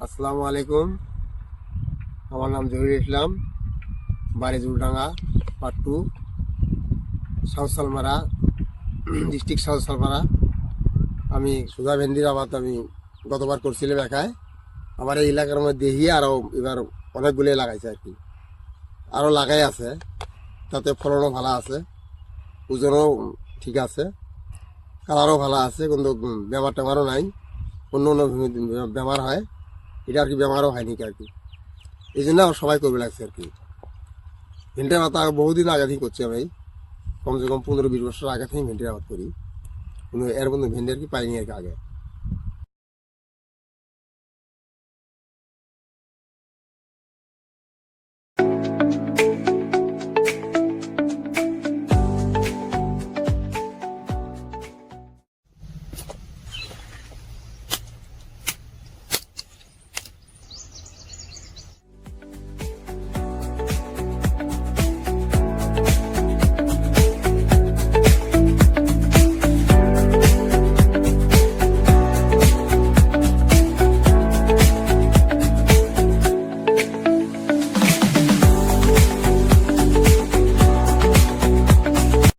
আসসালামু আলাইকুম। আমার নাম জহির ইসলাম, বাড়ি Juldanga, Pattu, south Salmara, district south Salmara. আমি সুধা ভেন্ডির আবাদ আমি গতবার করছিলাম একাই। আমার এই এলাকার মধ্যে দেখি আরও এবার অনেকগুলো লাগাইছে আর কি, আরও লাগাই আছে। তাতে ফলনও ভালো আছে, ওজনও ঠিক আছে, কালারও ভালো আছে, কিন্তু বেমার টেমারও নাই। অন্য অন্য বেমার হয়, এটা আর কি বেমারও হয়নি আর কি। এই জন্য আমার সবাই করবে লাগছে আর কি। ভেন্ডির আবাদ বহুদিন আগে থেকে করছি আমি, কমসে কম 15-20 বছর আগে থেকে ভেন্ডির আবাদ করি, কিন্তু এর মধ্যে ভেন্ডি আর কি পাইনি আর কি আগে।